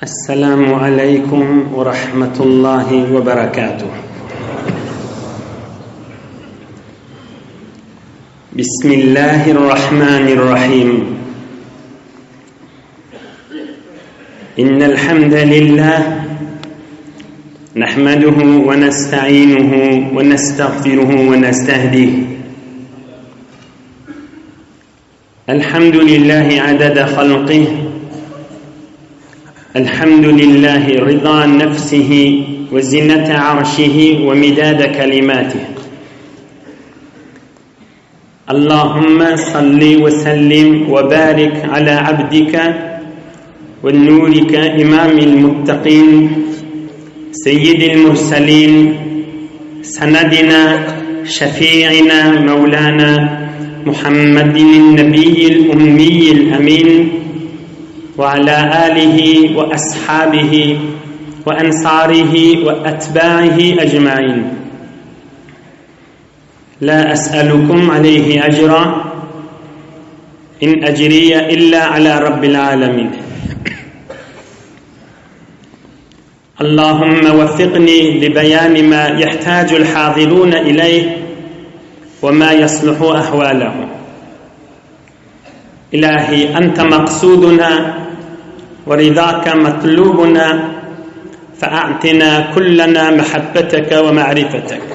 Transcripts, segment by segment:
السلام عليكم ورحمة الله وبركاته. بسم الله الرحمن الرحيم. إن الحمد لله نحمده ونستعينه ونستغفره ونستهديه. الحمد لله عدد خلقه، الحمد لله رضا نفسه وزنة عرشه ومداد كلماته. اللهم صل وسلم وبارك على عبدك ونورك إمام المتقين سيد المرسلين سندنا شفيعنا مولانا محمد النبي الأمي الأمين وعلى آله وأصحابه وأنصاره وأتباعه أجمعين. لا أسألكم عليه أجرا إن أجري إلا على رب العالمين. اللهم وفقني لبيان ما يحتاج الحاضرون إليه وما يصلح أحوالهم. إلهي أنت مقصودنا ورضاك مطلوبنا، فأعطنا كلنا محبتك ومعرفتك.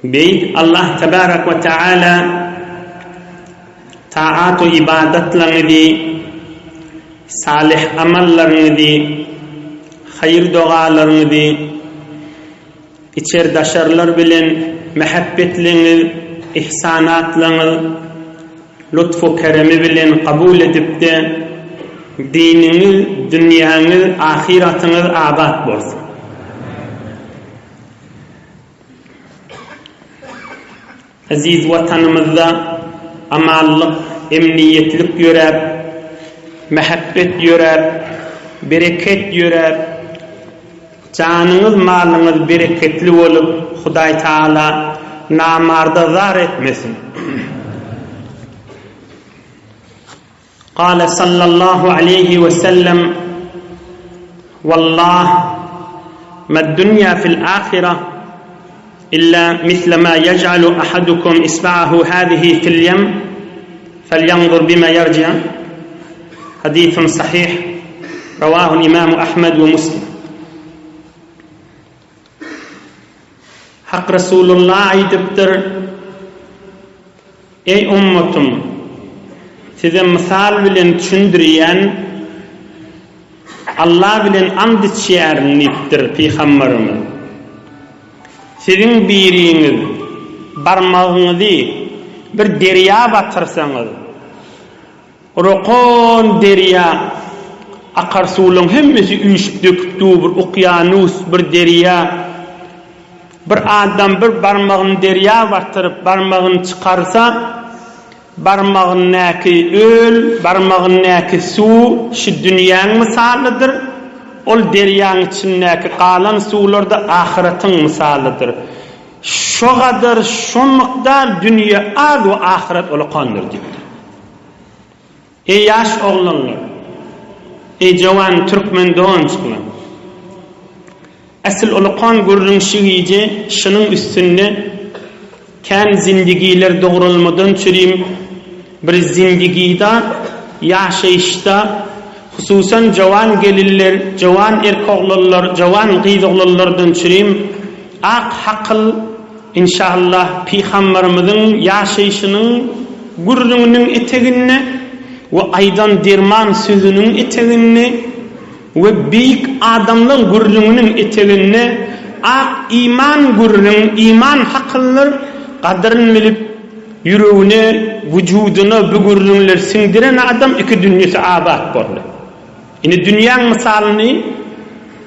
بيد الله تبارك وتعالى طاعات عبادت لنگدي، صالح عمل لنگدي، خير دعا لنگدي، içer daşarlar bilen mehabbetlerini, ihsanatlarını, lütfu keremi bilen kabul edip de dinini, dünyanı, ahiretini abat bolsun. Aziz vatanımızda amallık, emniyetlik yörer, mehabbet yörer, bereket yörer. Canınız, malınız bereketli olup Huday Teala namarda zar etmesin. قال صلى الله عليه وسلم والله ما الدنيا في الآخرة إلا مثل ما يجعل أحدكم إصبعه هذه في اليم فلينظر بما يرجع. حديث صحيح رواه الإمام أحمد ومسلم. Hak Resulullah aytıptır: ey ummatum, size misal bilen düşündiriyen Allah bilen and içernidir peygamberimiz. Sizin biriniz barmağınızı bir derya batırsanız, rokon derya akarsulun hemmesi üyüşüp döküp bir okyanus, bir derya. Bir adam bir barmağını derya batırıp barmağını çıkarsa, barmağın näki öl, barmağın näki su, şu dünyanın misalıdır. Ol deryanın içindeki kalan sular da ahiretin misalıdır. Şu kadar, şu miqdar dünya az ve ahiret olaqandır dedi. Ey yaş oğlanlar, ey cavan Türkmen doğançıklar, asıl olaqan görünüşüyle şunun üstünde kan zindigiler doğrulmadan çürüyüm bir zindagida yaşayışta hususan cavan gelirler, cavan erkekler, cavan kızlardan çürüyüm ak hakıl inşallah peygamberimizin yaşayışının gurrunun eteğine ve aydan derman sözünün eteğine ve büyük adamların gurrunun eteğine ak iman gurrun, iman hakıllar kadrını bilip yüreğine, vücuduna bu gurrunlar sindiren adam iki dünyası abat boldu. Yani dünyanın misalını,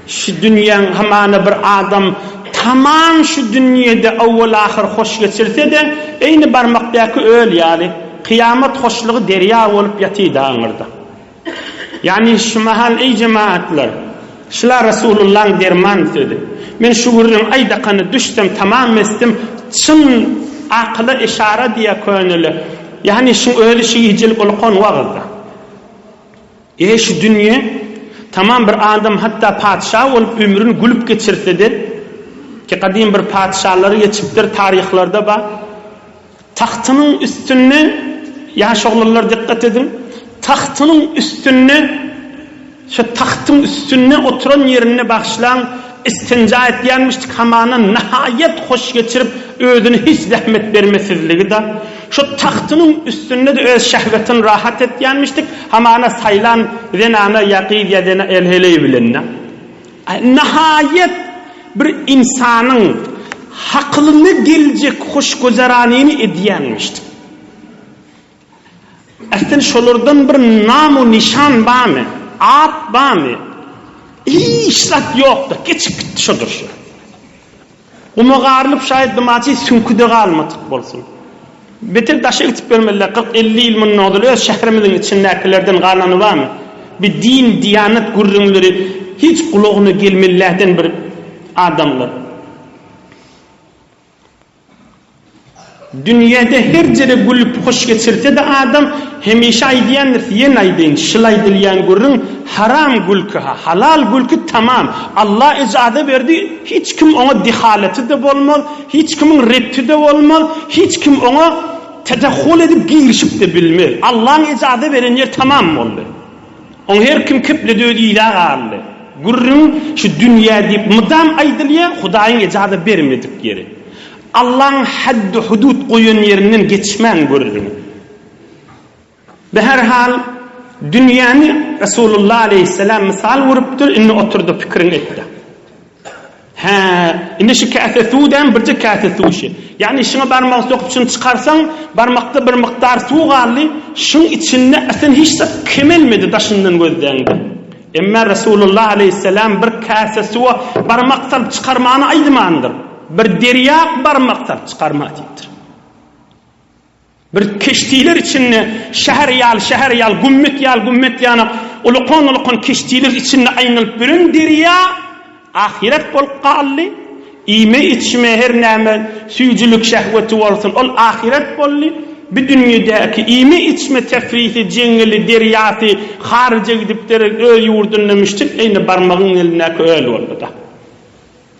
şu dünyanın hamana bir adam tamam şu dünyada evvel ahir hoş geçirse de aynı barmaktaki öl yani kıyamet hoşluğu derya olup yatıydı anırda. Yani şu mahal ey cemaatler, şular Resulullah'ın derman söyledi. Men şu gurrun aydakanı düştüm, tamam estim, çın akla işare diye könülü. Yani şu öyle şey hicil olqon vaqtda. Şu dünya tamam bir adam hatta padişah olup ömrünü gülüp geçirse de ki kadim bir padişahları geçiptir tarihlarda var. Tahtının üstüne yaşoğlular dikkat edin. Tahtının üstüne şu tahtın üstüne oturan yerine başlayan istinca etyenmiştik hamana nihayet hoş geçirip özüne hiç zahmet vermesizliği de şu tahtının üstünde de öz şehvetin rahat etyenmiştik hamana saylan zenana yakid yedene elheleyi bilenine nihayet bir insanın haklını gelecek hoş gözeranini edyenmiştik. Erten şolurdan bir namu nişan var mı? At var mı? İşlat yoktu. Geçip gitti şudur şu. Onu ağırlıp şayet demacı sünküde kalmadık bolsun. Betir daşı gitip vermeliler. 40-50 ilmin ne oluyor? Şehrimizin içindekilerden kalanı var mı? Bir din, diyanet gurrunları hiç kulağını gelmelilerden bir adamlar. Dünyada her yere gülüp hoş geçirse de adam hemişe aydiyendir. Yen aydiyen, şılaydiyen gurrun haram gülkü, halal gülkü tamam. Allah icade verdi. Hiç kim ona dihaleti de olmaz. Hiç kimin repti de olmaz. Hiç kim ona tedakhul edip girişip de bilmez. Allah'ın icade veren yer tamam oldu. On her kim kipledi öyle ilah ağırlı. Gurrun şu dünya deyip mıdam aydılıya Hudayın icade vermedik yeri. Allah'ın haddi hudud koyun yerinden geçmen görürüm. Ve herhal dünyanı Resulullah Aleyhisselam misal vuruptur, inni oturdu fikrin etti. İnne şu kâsetûden birce kâsetûşi. Yani şuna barmak sokup şunu çıkarsan, barmakta bir miktar su galli, şunun içinde sen hiç de kemelmedi taşından gözlendi. Emme Resulullah Aleyhisselam bir kâse suya barmak salıp çıkarmağını aydımandır. Bir derya barmak salıp çıkarma deyiptir. Bir keştiler içinde şehir yal, gümmet yana, ulukon keştiler içinde aynılıp birin derya, ahiret bol qalli, ime içme her nâme, süycülük şehveti olsun, ol ahiret bolli, bir dünyadaki ime içme tefriti, cengeli, deryası, harice gidipleri öyle yurdunlamıştık, aynı barmağın eline öyle oldu da.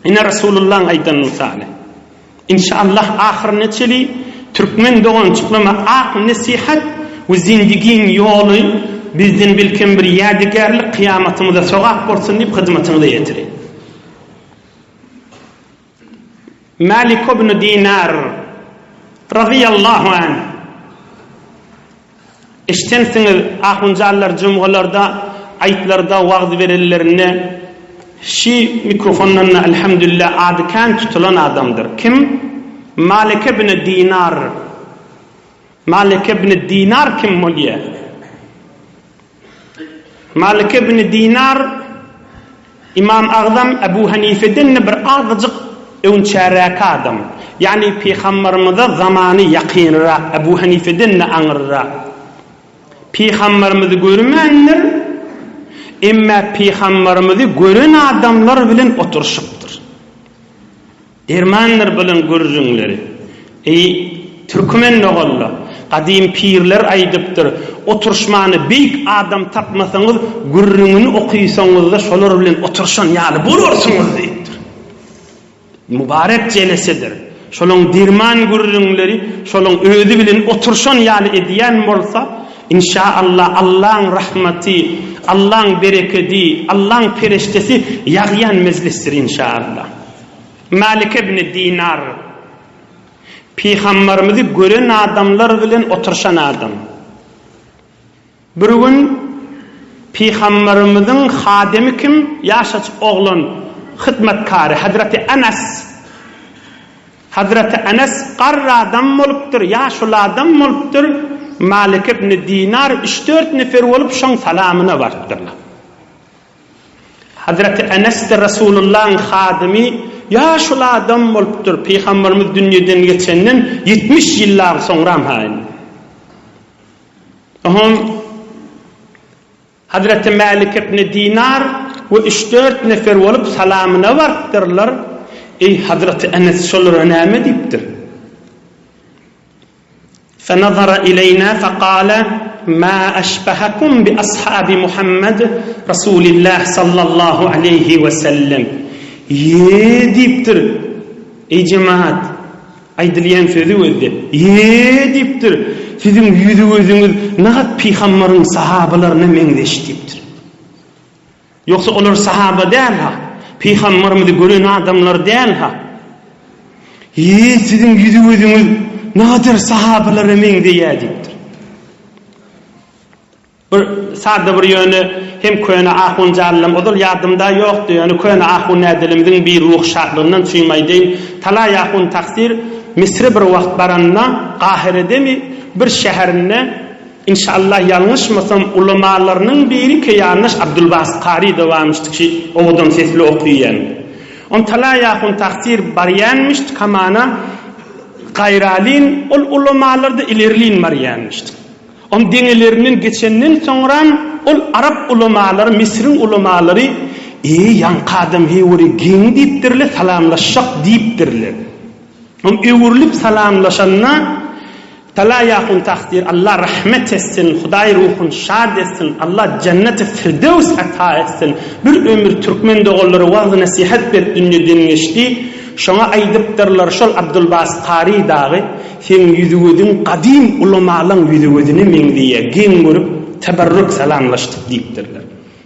Yine Resulullah'ın aydan misali. İnşallah ahir neçeli, Türkmen doğan çıklama ak nasihat ve zindigin yolu bizden bilken bir yadigarlık kıyametimize sokak olsun deyip hizmetini de yetirin. Malik ibn Dinar radıyallahu anh iştensiniz ahuncarlar cumhularda ayetlarda vaaz verirlerine şi mikrofonlarına elhamdülillah adıkan tutulan adamdır. Kim? Malik ibn Dinar. Malik ibn Dinar kim oluyor? Malik ibn Dinar İmam Azam Ebu Hanife'den bir azıcık önçerek adam. Yani Peygamberimize zamanı yakınıra Ebu Hanife'den anırra. Peygamberimizi görmeyenler emme Peygamberimizi gören adamlar bilen oturuşuptur. Dermanlar bilen görürünleri. Türkmen oğullu kadim pirler aydıptır. Oturuşmanı büyük adam tapmasanız görürününü okuysanız da şolar bilen oturuşan yani bulursunuz deyiptir. Mübarek celesidir. Şolun derman görürünleri, şolun özü bilen oturuşan yani ediyen olsa İnşallah Allah'ın rahmeti, Allah'ın bereketi, Allah'ın periştesi yağyan meclistir inşallah. Malik ibn Dinar Peygamberimizi gören adamlar bilen oturuşan adam. Bir gün Peygamberimizin hademi kim? Yaşaç oğlun hizmetkarı Hazreti Enes. Hazreti Enes qarra adam oluptur, yaşlı adam oluptur. Malik ibn Dinar 3-4 nefer olup şon salamına vartdırlar. Hazreti Enes de Resulullah'ın hadimi yaşlı adam oluptur. Peygamberimiz dünyadan geçenden 70 yıllar sonra hain. Hazreti Malik ibn Dinar ve 3-4 nefer olup salamına vartdırlar. Hazreti Enes şollara näme diýipdir? فنظر إلينا فقال ma aşbahakum bi ashabi Muhammed Resulullah sallallahu aleyhi ve sellem. Ye diptir. Ey cemaat, aydylan sözü özde. Ye diptir. Sizin yüzüňiz nahat peygamberin sahabalaryna meňdeşdipdir. Yoksa onlar sahaba değil ha. Peygamberimizi gören adamlar değil ha. Sizin yüzüňiz nadir sahabalara meňdeýädipdir. Bir sadda bir ýöne hem köýne ahun jarlam odul ýardymda ýokdy. Yani köýne ahun nädilimdiň bir ruh şartlygynyň süýmäýdym. Talay ahun taksir Misre bir wagt baranna Qahire'de bir şäherinde inşallah ýalňyşmasam ulamalarynyň biri Keýanış Abdulbasit Qari dowamyşdy ki oňdan sesli okuýan. On talay ahun taksir barýanmyşdy kamana gaýralin ol ulamalarda ilerliň marýanmyşdy. On deňelerinin geçenden soňra ol Arap ulamalary, Misriň ulamalary ýanky adam hewri geň diýipdirler, salamlaşak diýipdirler. On öwürlüp salamlaşanna talayaqun taqdir Allah rahmet etsin, Hudaý ruhun şad etsin, Allah cennet-i firdews ata etsin. Bir ömür Türkmen dogollary wagt nasihat berip dünýeden geçdi. Şoňa aýdypdyrlar şol Abdulbasit Qari dagy sen ýüzüňiň qadim ulamalaryň ýüzüňi meňdiýe geň görüp teberrük salamlaşdyk diýipdirler.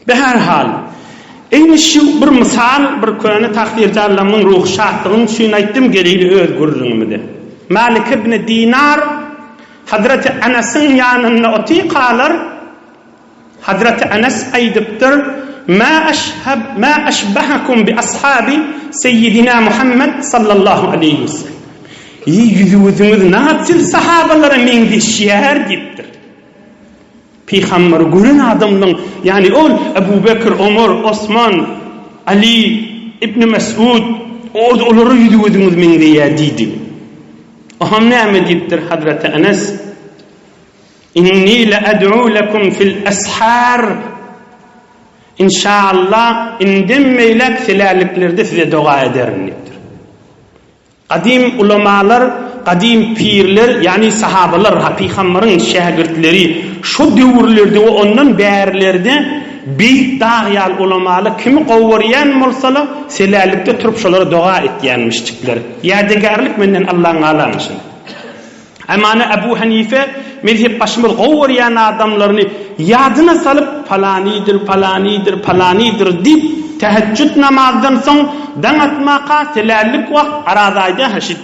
Behar hal Eyni şu bir misal, bir köne takdirdarlamyň ruh şadlygyny süýnäýdim gelýli öz gurrunymydy. Malik ibn Dinar Hazreti Anas'ın yanına otuy qalar. Hazreti Anas aýdypdyr: "Ma aşbahakum bi ashabi seyyidina Muhammed sallallahu aleyhi ve sellem." Yüzüňiz naçyl sahabalara meňdeşýär diýipdir. Peygamber gören adamlyň, yani ol Ebu Bekir, Ömer, Osman, Ali, İbn Mes'ud, olary yüzüňiz meňdeýär diýdi. Aham näme diýipdir Hazreti Anas? "Inni la ad'u lakum fil ashar." İnşallah indemmeýlek seläliklerde size dua ederim diýipdir. Qadim ulamalar, qadim pirler, yani sahabalar, Peygamberin şägirdleri şu döwürlerde we ondan bärilerde beýik daýal ulamalar kimi gowurýan bolsalar selälikde turup şolara dua etýänmişdikler. Ýadegarlyk menden Allahyň alanşy. Amana Ebu Hanife mezhep başmyl gowurýan adamlaryny ýadyna salyp falanidir diýip tahajjud namazdan soň daň atmaqa selälik wagt aradaýda haşit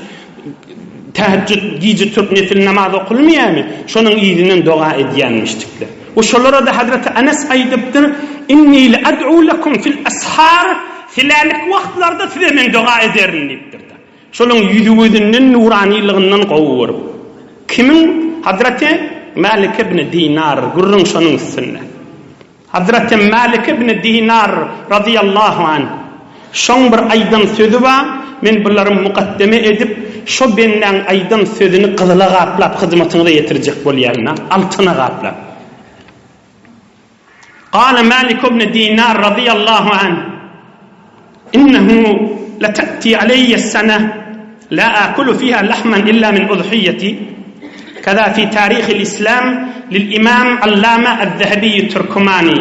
tahajjud gije türk nefil namaz okulmaýarmy? Şonuň ýerine dua edýänmişdikler. O şolara da Hazreti Anas aýdypdyr: "Inni la ad'u lakum fil ashar." Selälik wagtlarda size men dua ederim diýipdir. Şonuň ýüzüňiň nuraniylygynyň gowuryp. Kimin? Hazreti Malik ibn Dinar gurrun şonuň üstünde. Hazreti Malik ibn Dinar radiyallahu anh şoň bir aýdan sözü bar, men bularym mukaddeme edip şo benden aýdan sözüni gyzyla gaplap hyzmatyňyza ýetirjek bolýarna, altyna gaplap. Qala Malik ibn Dinar radiyallahu anh: "Innahu la ta'ti alayya as-sana la akulu fiha lahman illa min udhiyati." Kaza fi tarikh al-Islam lil-Imam Allama az-Zahabi at-Turkumani.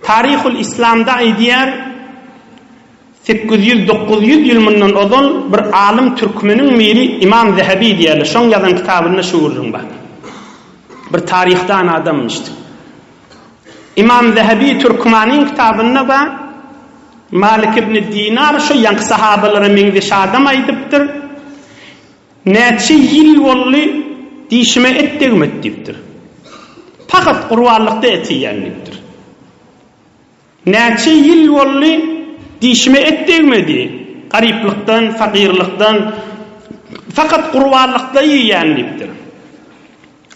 Tarihul İslam'da aýdýar 800-900 ýyl mundan ozal bir alim türkmeniň miri İmam Zahabi diýerler. Şoň ýazan kitabyna şuurun bar. Bir tarihdan adammışdy. İmam Zahabi Turkumaniň kitabyna bar Malik ibn Dinar şu ýanky sahabalara meňdeşi adam aýdypdyr. Näçe ýyl boldy diýişme etdirmek diýipdir. Fakat urwalykda etýänlikdir. Näçe ýyl boldy diýişme etdirmedi. Garyplykdan, fakirlikdan, fakat urwalykda ýýänlikdir.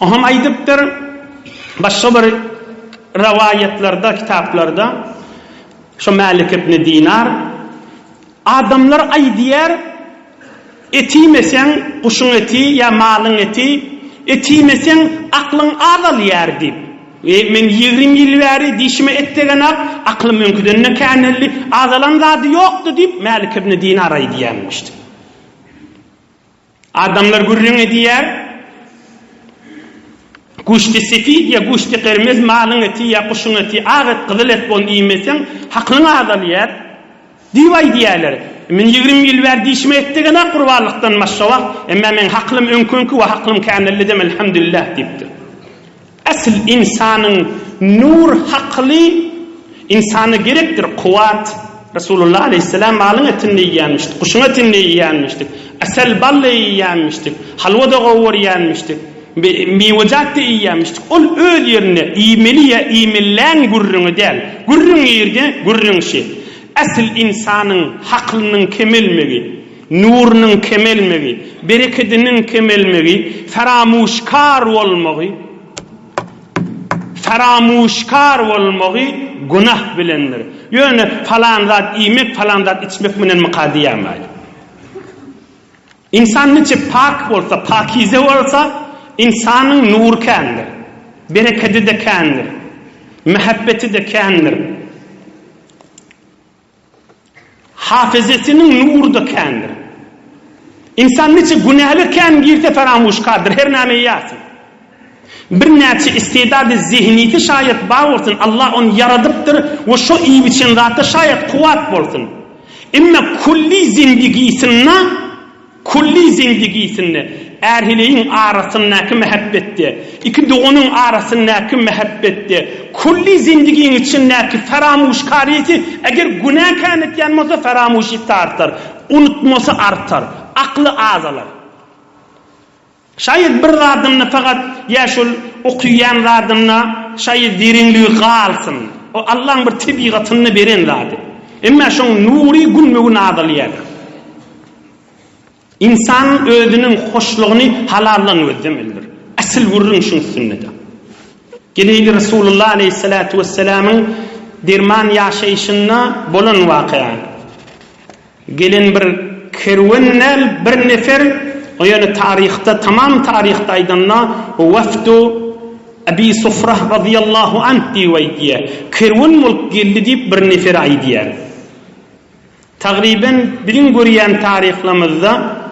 Aham aýdypdyr başga bir riwayetlarda, kitaplarda şu Malik ibn Dinar adamlar aýdýar etimesen kuşun eti ya malın eti, etimesen aklın azalýar diýip. Men 20 ýyl bäri diýişme etdigenak aklym mümkünne känelli azalan zady ýokdy diýip Malik ibn Dinar aýdýanmışdy. Adamlar gurrun edýär. Guşti sefid ya guşti qermez, malın eti ya kuşun eti, ağıt qızıl et bolun iymesen haqqını azalıyar. Divay diýerler. Men 20 ýyl berdi işime etdigine qurbanlykdan maşşallah, emma men haqqlym öňkünki we haqqlym känelli dem elhamdülillah diýipdir. Asl insanyň nur haqqly insany gerekdir, kuwat. Resulullah aleyhisselam malın etini yiýänmişdik, kuşun etini yiýänmişdik, asal balla yiýänmişdik, halwa da gowur yiýänmişdik. Mewjat yiýänmişdik. Ol öz ýerine iýmeli ýa iýmellän gurrüňi däl. Gurrüň ýerde gurrüňşi. Asl insanyň haqqlynyň kemelmegi, nurunyň kemelmegi, bereketiniň kemelmegi, faramuşkar bolmagy günah bilendir. Ýöne falan zat iýmek, falan zat içmek bilen mukadiýamaly. İnsan neçe pak bolsa, pakize bolsa, insanyň nur kendir, bereketi de kendir, mehabbeti de kendir, hafizesinin nuru da kendir. İnsan neçe günahly ken girse faramuşkardyr, her näme ýasyn. Bir näçe istidady zihniyeti şayet bar bolsun, Allah onu yaradypdyr we şo iyi biçen zatda şayet kuwat bolsun. Emma kulli zindigisinde erhiliğin arasındaki mehabbette, iki doğunun arasındaki mehabbette, kulli zindigin içindeki faramuşkariyeti, eğer günah kânet yanmasa faramuşiyeti artar, unutması artar, aklı azalar. Şayet bir radımını fakat yaşul okuyan radımına şayet derinliği kalsın. O Allah'ın bir tabiatını veren radı. Ama şun nuri günmüğün adalıyer. İnsan özünün hoşluğunu halallan özdemelidir. Asıl vurun şun sünneti. Geleyli Resulullah aleyhissalatu vesselam'ın derman yaşayışına bolun vakıyan. Gelin bir kervennel bir nefer, o yani tarihte, tamam tarihte aydanna vefdu Abi Sufrah radiyallahu anh diye kerven mulk geldi deyip bir nefer aydiyer. Taqriben bilin görüyen tarihlamızda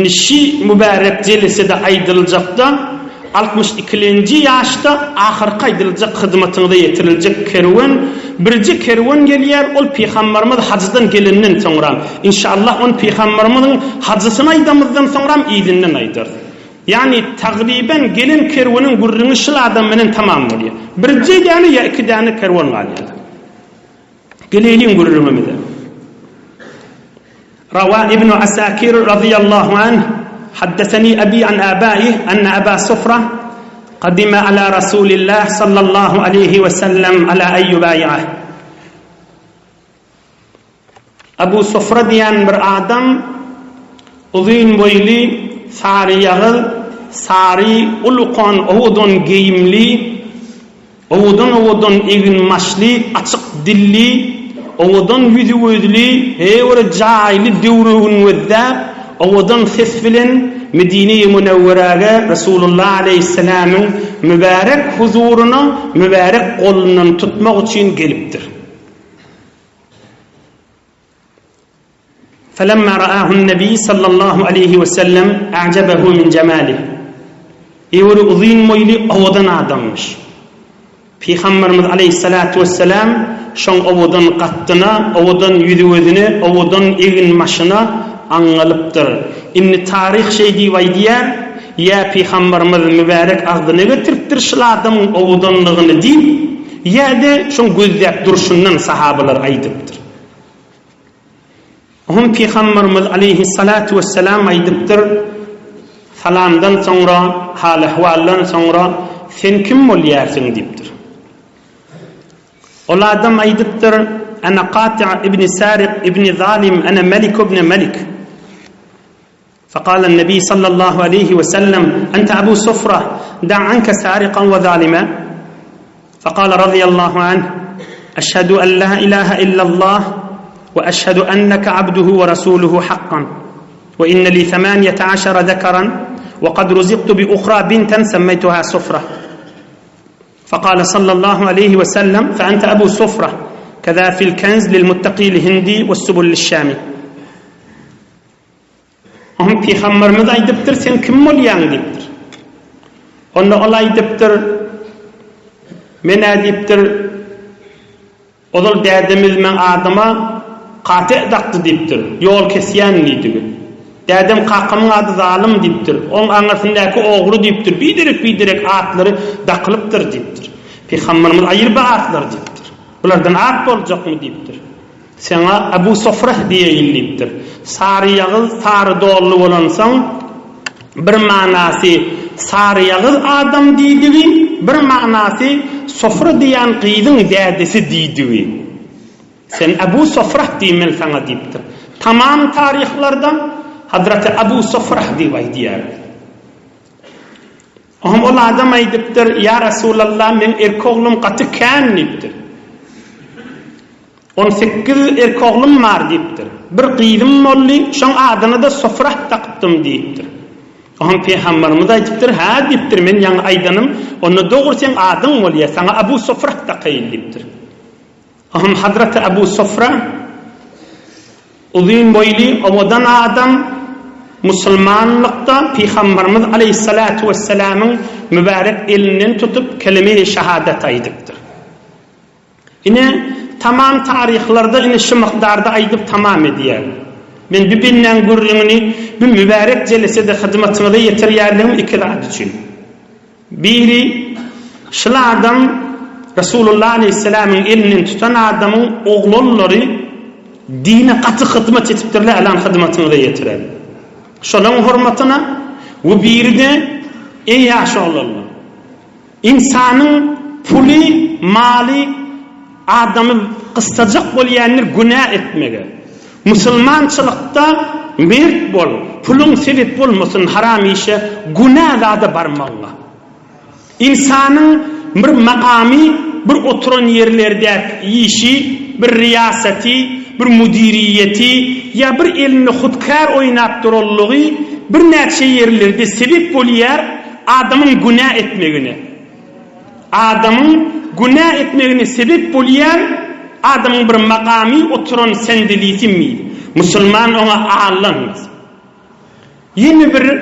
şi mübarek celesede aydılacakta 62. yaşta ahir kaydılacak hizmetinde yetirilecek kerven, birci kerven geliyer, ol Peygamberimiz hacıdan gelinden sonra inşallah on Peygamberimizin hacısını aydamızdan sonra iyidinden aydır. Yani taqriben gelin kervenin gurrunu şıl adamının tamam oluyor. Birci tane ya iki tane kerven var yani. Gelin gurrumumda. روى ابن عساكر رضي الله عنه حدثني أبي عن آبائه أن أبا صفرة قدم على رسول الله صلى الله عليه وسلم على أن يبايعه. أبو صفرة diyen bir adam uzun boylu, sarı yağıl, sarı ulukan oğudun giyimli, oğudun egin maşlı, açık dilli, oğudun yüzü özlü, heyvara cahili devruğun vezzab, oğudun sesfilen Medine-i Münevveraga Resulullah Aleyhisselam'ın mübarek huzurunu, mübarek kolundan tutmak için geliptir. فَلَمَّا رَآهُ النَّبِيِّ صلى الله عليه وسلم أعجبه من جماله. Heyvara uzun boylu oğudan adammış. Peygamberimiz Aleyhissalatu vesselam şoň owodan qattyna, owodan ýüzüne, owodan egin maşyna aňalypdyr. Inni tarih şey diýip diýär, ýa Peygamberimiz mübarek agdyny getiripdir şuladymyň owodanlygyny diýip, ýa-da şoň gözläp durşundan sahabalar aýdypdyr. Hum Peygamberimiz Aleyhissalatu vesselam aýdypdyr, salamdan soňra, hal ahwaldan soňra sen kim bolýarsyň diýipdir. Ol adam aydıptır, ana Qati' ibn Sariq ibn Zalim, ana Malik ibn Malik. فقال النبي صلى الله عليه وسلم أنت أبو صفرة دع عنك سارقا وظالما. فقال رضي الله عنه أشهد أن لا إله إلا الله وأشهد أنك عبده ورسوله حقا وإن لي 18 ذكرا وقد رزقت بأخرى بنتا سميتها صفرة. فقال صلى الله عليه وسلم فأنت أبو صفرة كذا في الكنز للمتقي الهندي والسبل للشامي. Peygamberimiz aýdypdyr, sen kim bolýaň diýipdir. Onda olay diptir. Mene diptir. Odol derdimiz men adama qate daqtı diptir. Yol kesyen niydi. Derdem kakımın adı zalim diptir. On anasındaki oğru diptir. Bidirek atları daqılıptır diptir. Peygamberimiz ayırba atlar diptir. Bulardan at bolacak mı diptir. Sana Abu Sofrah diye illiptir. Sarı yağız, sarı doğru olansan bir manası sarı yağız adam deydiği, bir manası sofra diyen kıydın derdesi deydiği. Sen Abu Sofrah diyemel sana deyiptir. Tamam tarihlerden Hazreti Abu Sofrah diyer. Ohum ol adam aydiptir, ya Resulallah men erkoğlum katı kan deyiptir. 18 erkoğlum var deyiptir. Bir kıydım molli, şon adını da Sofrah taqıptım deyiptir. Ohum Peygamberimiz aytiptir, ha deyiptir, men yan aydanım, onu doğru sen adın molliye, sana Abu Sofrah taqayil deyiptir. Ohum Hazreti Abu Sofrah, uzun boylu, ovadan adam, Müslümanlıkta Peygamberimiz Aleyhissalatu vesselam'ın mübarek elinden tutup kelime-i şehadet aydıptır. Yine tamam tarihlerde yine şu miktarda aydıp tamam ediyor. Ben birbirinden gurrunu bir mübarek celesede hizmetine yetiriyerliğim iki rahat için. Biri şıla adam Resulullah Aleyhisselam'ın elinden tutan adamın oğulları dine katı hizmet etiptirler alan hizmetine yetirer. Şolun hurmatına ve bir de ey yaşoğullarla insanın puli, mali adamı kıstacak bolyanlar günah etmege. Müslümançılıkta mert bol, pulun sebep bolmasın haram işe, günah da barmağına. İnsanın bir makami, bir oturan yerlerde işi, bir riyaseti, bir müdiriyeti ya bir elini hudkar oynap durulluğu bir neçe yerlerde sebep bolýar adamın günah etmegine. Adamın günah etmegine sebep bolýar adamın bir makami oturan sendilisi mi? Müslüman ona ağlanmaz. Yeni bir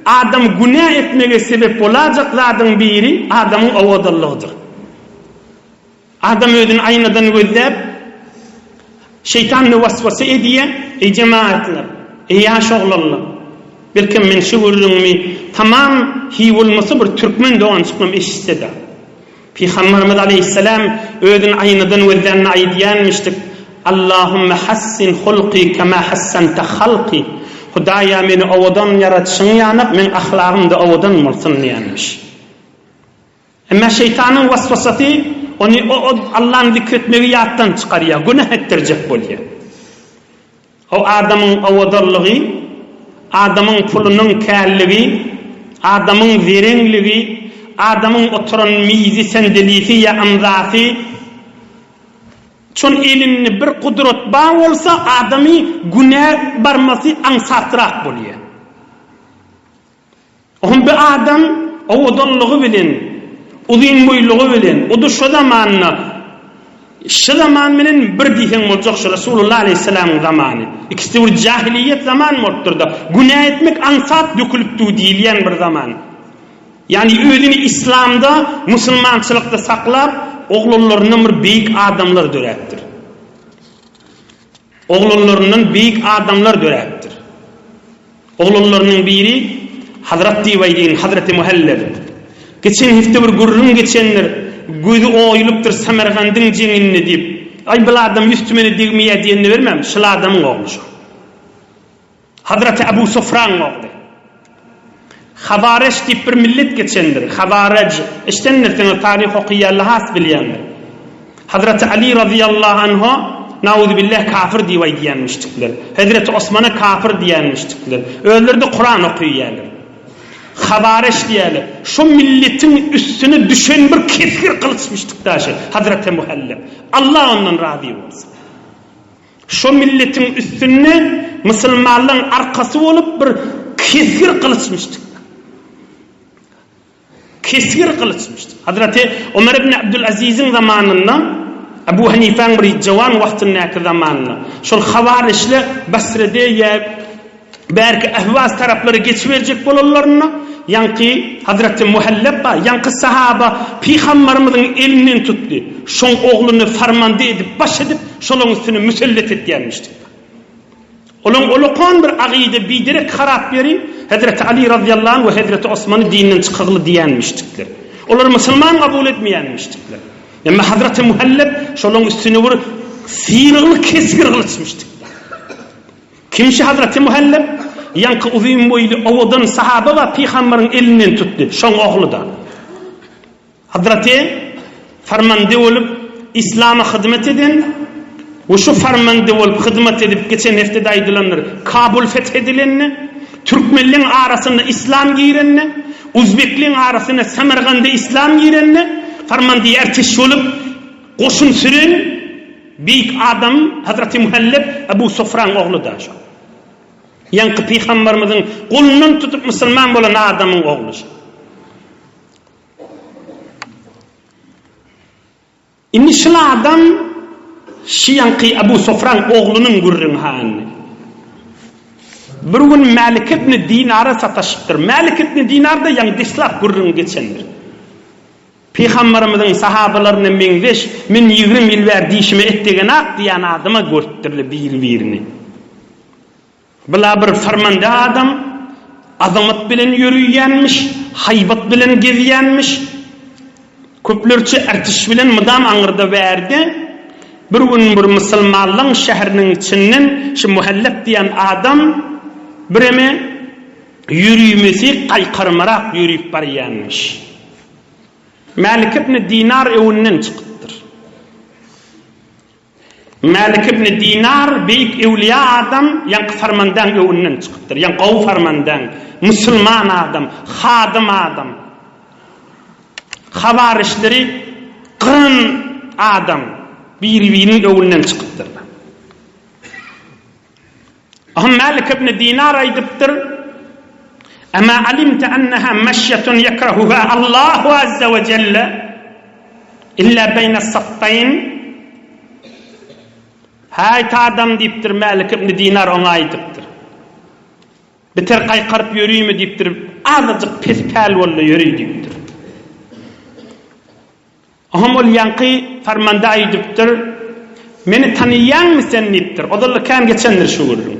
adam günah etmege sebep bolacaklardan biri adamın avadallığıdır. Adam ödün aynadan gözlep şeytanı vasvasa ediye, ey cemaatler, ey yaşoğlallah, belki men şuurluğumu tamam hivulması bir Türkmen doğan çıkmam eşitse de. Peygamberimiz Aleyhisselam ödün aynadan gözlerini aydiyanmıştık. Allahümme hassin hulqi kema hassanta halqi. Hudaya meni ovadan yaratışın yanıp, men ahlakım da ovadan mulsun yanmış. Ama şeytanın vasvasatı onu Allah'ın zikretmeyi yattan çıkarıyor, günah ettirecek bolýar. O adamın avadallığı, adamın pulunun kârligi, adamın verenligi, adamın oturan mizi sendelisi ya amzası, çon elini bir kudret bağ olsa adamı günah barması ansatrak bolýar. Ohum bir adam avadallığı bilen, uzun boyluğu bilen, o da şu zaman bilen bir dihen olacak şu Resulullah Aleyhisselam'ın zamanı. İkisi bir cahiliyet zaman morttur da. Günah etmek ansat dökülüp diýilýän bir zaman. Yani özünü İslam'da, Müslümançılıkta saklap, oğullarının bir büyük adamlar dörettir. Oğullarının büyük adamlar dörettir. Oğullarının biri Hazreti Divaydi'nin, Hazreti Muhalleb. Geçen hafta bir gurrun geçenler gözü oyuluptur Samarkand'ın cenginini deyip ay bu adam üstümeni digmeye diyenini vermem. Şıl adamın oğlu şu. Hazreti Abu Sofra'nın oğlu. Habareç deyip bir millet geçendir. Habarec. İşte nereden tarih okuyarlı has bilyenler. Hazreti Ali radıyallahu anh'a nauzu billah kafir diyenmiştikler. Hazreti Osman'a kafir diyenmiştikler. Öyle de Kur'an okuyarlar. Habareç diyelim. Şu milletin üstüne düşen bir kesir kılıçmıştık daşı. Hazreti Muhalleb. Allah ondan razı olsun. Şu milletin üstüne Müslümanların arkası olup bir kesir kılıçmıştık. Kesir kılıçmıştık. Hazreti Ömer ibn Abdülaziz'in zamanında Ebu Hanife'nin bir cavan vaktindeki zamanında şu Habareç'le Basra'da ya belki ehvaz tarafları geçiverecek bolurlarına Yankı Hazreti Muhallab ba, yankı sahaba Peygamberimizin elinden tuttu. Şoň oğlunu farmanda edip, baş edip, şolun üstüne müsellet etdiýänmişdi. Olun ulukan bir aqide bidirek harap beri Hazreti Ali radıyallahu anh ve Hazreti Osman'ı dininden çıkıgılı diýenmişdikler. Olar Müslüman kabul etmeýänmişdikler. Ama Hazreti Muhallab şolun üstüne bir sıyırılı kesgir kılıçmışdikler. Kimşi Hazreti Muhallab? Yankı uzun boylu ovadan sahaba ve Peygamberin elinden tuttu. Şoň oğlu da. Hazreti farmanda olup İslam'a hizmet eden ve şu farmanda olup hizmet edip geçen haftada aydılanlar Kabul fethedilenini, Türkmenlerin arasında İslam girenini, Uzbeklerin arasında Semerkand'da İslam girenini, farmanda erteş olup koşun süren büyük adam Hazreti Muhallab Ebu Sofran oğlu da şu. Yankı Peygamberimizin kolundan tutup Müslüman bolan adamın oğlu. İnişli adam şu yankı Ebu Sofran oğlunun gurrun hanı. Bir gün Malik ibn Dinar'a sataşıptır. Malik ibn Dinar da yan dislap gurrun geçendir. Peygamberimizin sahabalarına men 20 yıl ver dişime ettiğin ak diyen adama görttürlü bir-birini. Bula bir farmanda adam azamat bilen yürüyenmiş, haybat bilen geziyenmiş, köplerçe ertiş bilen mıdam anırda verdi. Bir gün bir Müslümanlığın şehrinin içinden şu Muhallab diyen adam bireme yürüymesi kaykırmarak yürüyüp bariyenmiş. Malik ibn Dinar evinden çıkıttır. Malik ibn Dinar büyük evliya adam yankı farmandan evinden çıkıttır. Yankı o farmandan Müslüman adam, hadım adam. Havarişleri kırın adam birbirinin evinden çıkıttır. Ahım Malik ibn Dinar aydıptır. Ama alimte enneha meşyetun yekrahuha Allahu azze ve celle illa beyne sattayn. Hayt adam deyiptir Malik ibn Dinar ona aydıptır. Biter kaykırıp yürüyümü deyiptir. Azıcık pespel oldu yürüy deyiptir. Ahım ol yankı farmanda aydıptır. Meni tanıyan mı sen deyiptir. Odallı kan geçendir şu gurrum.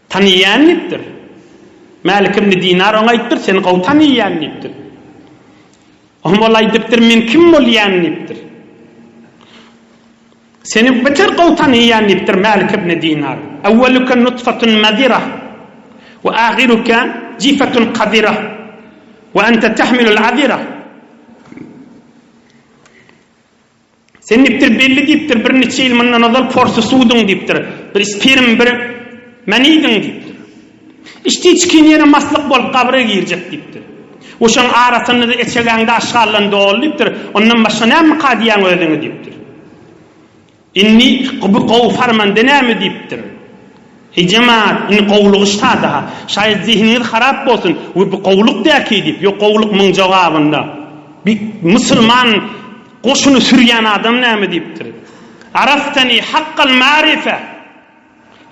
Tanıyan deyiptir. Malik ibn Dinar ona aydıptır. Sen qaw tanıyan deyiptir. Ahım ol aydıptır. Men kim olyan deyiptir. Seni beter qaw tanıyan deyiptir Malik ibn Dinar. Evveluka nutfatun madira ve ahiruka jifatun qadira ve ente tahmilul adira. Sen deyiptir belli deyiptir. Bir neçe yıl mından odal forsu suudun deyiptir. Bir sperm bir menidin deyiptir. İşte içkin yere maslak bolup kabra girecek deyiptir. Oşan arasını da eçeganda aşağılandı ol deyiptir. Ondan başka ne mi kadiyan ödünü deyiptir. İnni bu qaw farmanda näme deyiptir. Cemaat inni qawluq işta daha. Şayet zihniniz harap bolsun. Bu qawluq däki deyip. Yok qawluq mın cevabında. Bir Müslüman koşunu sürüyen adam näme deyiptir. Araftani haqqal ma'rife.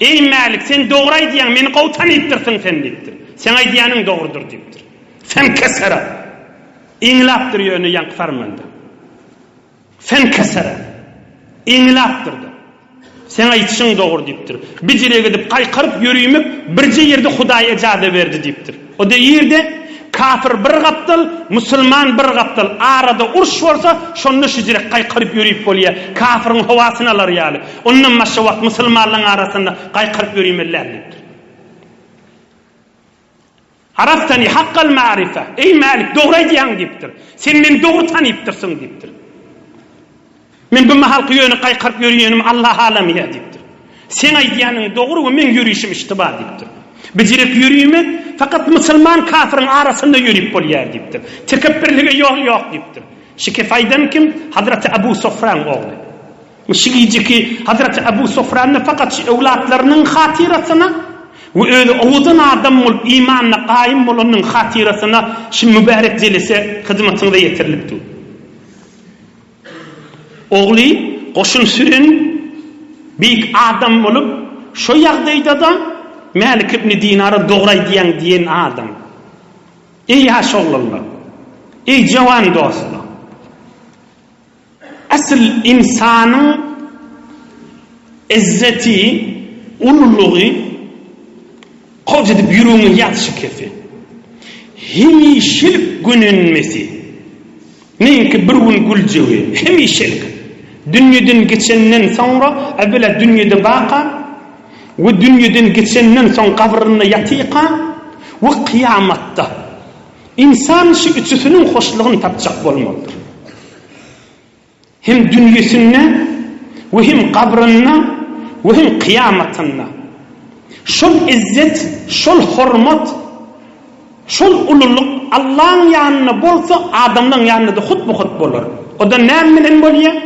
Ey Malik sen doğru aydiyan meni qaw tanıyıptırсың sen deyiptir. Sen aydiyanın doğrudur deyiptir. Fen kesara. İnlaptır yönü yank farmanda. Fen kesara. İnlaptır da. Sen aytışın doğru deyiptir. Bir jere gidip kaykırıp yürüyüp birce yerde Hudaý ejazet berdi deyiptir. O da yerde kafir bir gaptal, Müslüman bir gaptal. Arada uruş varsa şonda şu jere kaykırıp yürüyüp bolýar. Kafirin hawasını alar ýaly. Ondan başga wagt Müslümanlaryň arasında kaykırıp yürüýmeler deyiptir. Araftani haqqal ma'rife. Ey Malik doğru aydiyan deyiptir. Sen meni doğru tanıyıptırсың deyiptir. Men bu mahalky ýöne kaykırıp yürüýenim Allah alamy deyiptir. Sen aydiýanyň doğru we men yürüýüşim iştiba deyiptir. Bijirek yürüýmek fakat Müslüman kafirin arasında yürüyüp bolýar deyiptir. Tekebbürlige ýok deyiptir. Şike faýdan kim? Hazreti Ebu Sofran oğlu. Şigijiki Hazreti Ebu Sofran'ı fakat ewlatlarynyň hatirasyna we öyle oğudan adam bolup imanna qaýym bolanyň hatirasyna şu mübarek jelese hyzmatynda ýetirilipdi. Oğlu koşun süren büyük adam bolup şu ýagdaýda da Malik ibn Dinar'a doğru aydiyan diyen adam. Ey yaş oğlanlar, ey cavan dostlar. Asıl insanın izzeti, ululuğu, kovzedip yürüğünü yatışı kefi. Hemişilik gününmesi. Neyinki bir gün gülcevi, hemişilik. Dünyadan geçenden sonra, evvela dünyada bakan, ve dünyadan geçenden sonra kabrına yatıkan, ve kıyamatta. İnsan şu üçüsünün hoşluğunu tapacak olmalıdır. Hem dünyasına, ve hem kabrına, ve hem kıyamatına. Şol izzet, şol hurmat, şol ululuk Allah'ın yanına bolsa adamın yanına da hut bu hut bolur. O da neymen bolýar?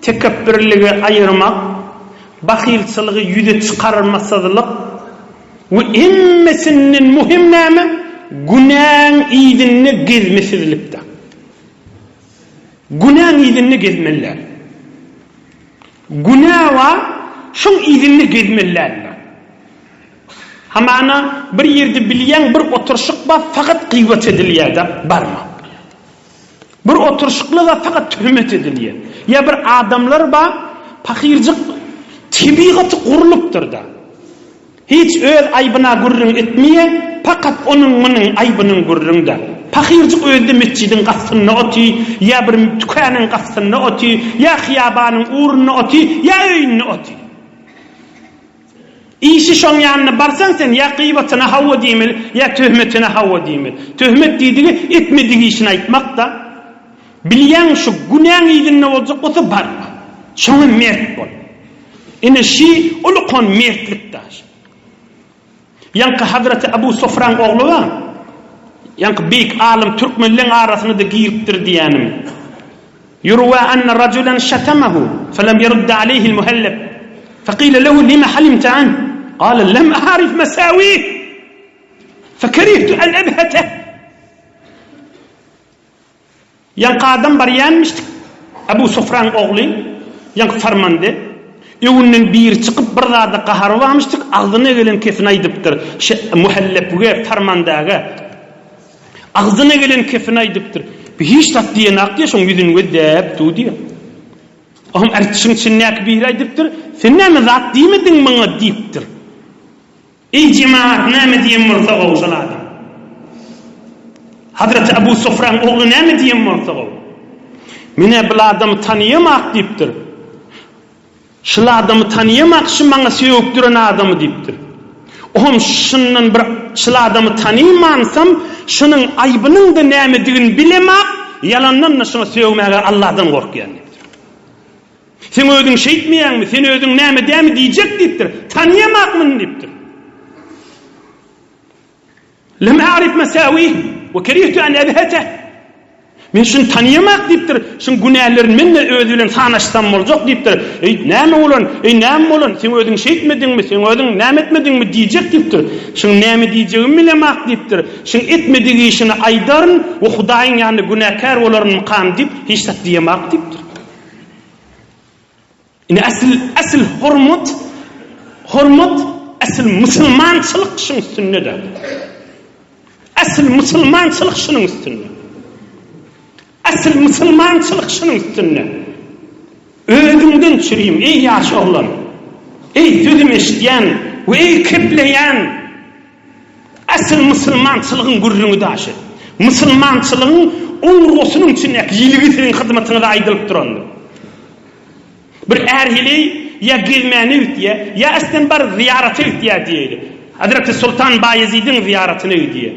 Tekebbürlüğü ayırmak, bakilçılığı yüze çıkarmasızlık ve emmesinin muhim näme? Günahın iyidini gezmesizlikte. Günahın iyidini gezmeler. Günah var, şun iyidini gezmeler. Hamana bir yerde bilyen bir oturuşuk var, fakat gıybet ediliyor da barma. Bir oturuşukla da fakat töhmet ediliyor. Ya bir adamlar var, fakircik tabiatı kuruluptur da. Hiç öz aybına gurrun etmeye, fakat onun aybının gurrun da. Fakircik özde mescidin kastını oti, ya bir dükkanın kastını oti, ya hiyabanın uğrunu oti, ya öyünü oti. İşi şon yanına barsan sen ya gıybatına havva diyemel, ya töhmetine havva diyemel. Töhmet dediği etmediği işini aytmak da, bilyen şu günahın iyiliğine olacak olsa barma. Şona mert bol. Ine şi olukon mertlik taş. Yankı Hazreti Ebu Sofran oğlu var. Yankı büyük alim Türkmenlerin arasını da giyirttir diyenim. Yurva enne raculen şatamahu felem yerudde aleyhil muhelleb. Fekile lehu lima halimte an? Kale lem aharif mesavih. Fekerihtu en ebheteh. Yankı adam bariyanmıştık. Ebu Sofran oğlu. Yankı farmandı. Evinin bir çıkıp bir dağda kaharı varmıştık. Ağzına gelen kefine aydıptır. Muhellebüge, farmandaga. Ağzına gelen kefine aydıptır. Hiç tat diye nakliye şun yüzünü deyip du diyor. Ahım ertişin içindeki bir aydıptır. Sen ne mi zat diyemedin bana deyiptir. Ey cemaat ne mi diyem mırsa oğuşal adam. Hazreti Ebu Sofran oğlu ne mi diyem mırsa oğu. Mine bir adamı tanıyamak deyiptir. Şıl adamı tanıyamak şu bana sevip duran adamı deyiptir. Ohum şunun bir şıl adamı tanıyamansam şunun aybının da nämedigini bilemek yalandan şuna sevmege Allah'tan korkuyan deyiptir. Sen ödün şey etmeyen mi? Sen ödün näme demi diyecek deyiptir. Tanıyamak mı deyiptir. Lem a'rif mesavih ve kerihtu en ebheteh. Men şunu tanıyamak deyiptir. Şun günahlerin menle özülen sanaşsam olacak deyiptir. Näme olan? Näme olan? Sen ödün şey etmedin mi? Sen ödün näme etmedin mi diyecek deyiptir. Şun näme diyeceğimi bilemek deyiptir. Şun etmediği işini aydarın ve Hudaýyň ýanynda günahkar bolaryn mukam deyip hiç tat diýemek deyiptir. Ine asıl hurmat asıl musulmançylyk şun üstünde. Asıl musulmançylyk şunun üstünde. Asıl musulmançylyk şunun üstünde. Ödümden çürüyüm ey yaş oğlan. Ey sözüm eşitýän we ey kepleýän. Asıl musulmançylygyň gurrunu daşy. Musulmançylygyň umrusynyň içinde ýyligi senin hyzmatyna aýdylyp durandy. Bir erhili ya gelmeni ütüye ya aslında bir ziyareti ütüye diyelim. Hazreti Sultan Bayezid'in ziyaretine ütüye.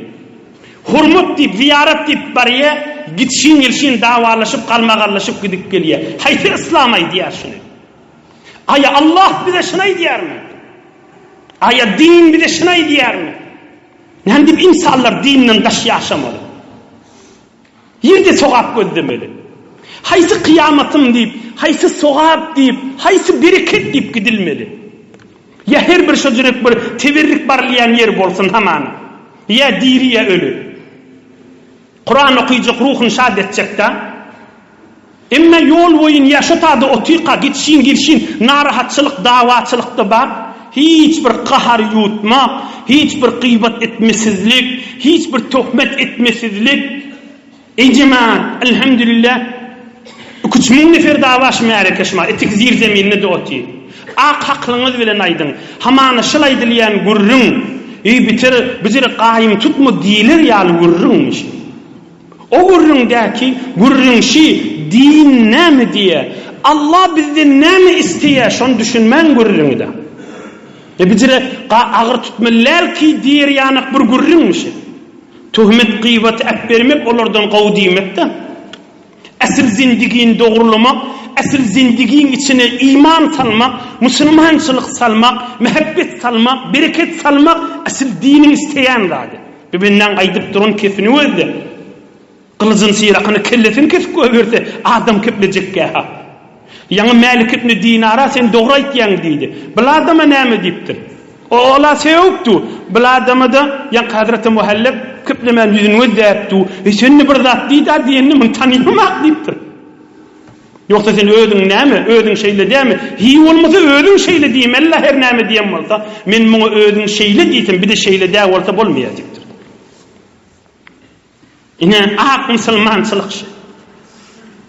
Hurmat deyip, ziyaret deyip bariye gitşin gelşin davalaşıp kalmagallaşıp gidip geliyor. Haydi İslam'a diyer şunu. Aya Allah bize şuna diyer mi? Aya din bize şuna diyer mi? Yani deyip insanlar dinle daşı yaşamalı. Yerde sokak gözlemeli. Haysi kıyamatım deyip, haysi sogap deyip, haysi bereket deyip gidilmeli. Ya her bir şöcürük bir teverrik barlayan yer bolsun hamana. Ya diri ya ölü. Kur'an okuyacak, ruhun şad edecek da. Emme yol boyun yaşatadı otiqa gitşin girşin narahatçılık, davatçılık da var. Hiçbir kahar yutma, hiçbir gıybet etmesizlik, hiçbir töhmet etmesizlik. Ey cemaat, elhamdülillah, 3000 nefer davaş ma'rakaşma, etik zir zeminine doti. Ak haklığınız bilen aydın, hamana şılay dileyen gurrun, bizi qaim tutma diler yal gurrunmuş. O gurrundaki gurrun din näme diye, Allah bizden näme isteye, şonu düşünmen gurrunda. Bizi ağır tutmalar ki diğer yanık bir gurrunmuş. Tuhmet gıybet etbermek olardan qavdimekte. Asıl zindigin doğrulamak, asıl zindigin içine iman salmak, Müslümançılık salmak, muhabbet salmak, bereket salmak asıl dinin isteyen zadı. Birbirinden aydıp durun kefini öldü. Kılıcın sirakını kelletini kesip koyverdi. Adam keplecek ha. Yani Malik ibn Dinara sen doğru aytyan deydi. Bu adama näme deyiptir? Ola sevuptu. Bu adama da yan Hazreti Muhalleb keplemen yüzünü öldürdü. Sen bir zat deydi diyenini men tanımak deyiptir. Yoksa sen ödün näme? Ödün şeyle deme. Hi olmasa ödün şeyle diyeyim. Allah her näme diyen bolsa, men bunu ödün şeyle diysem bir de şeyle de olsa bolmayacaktır. İnan ak Müslümançılık.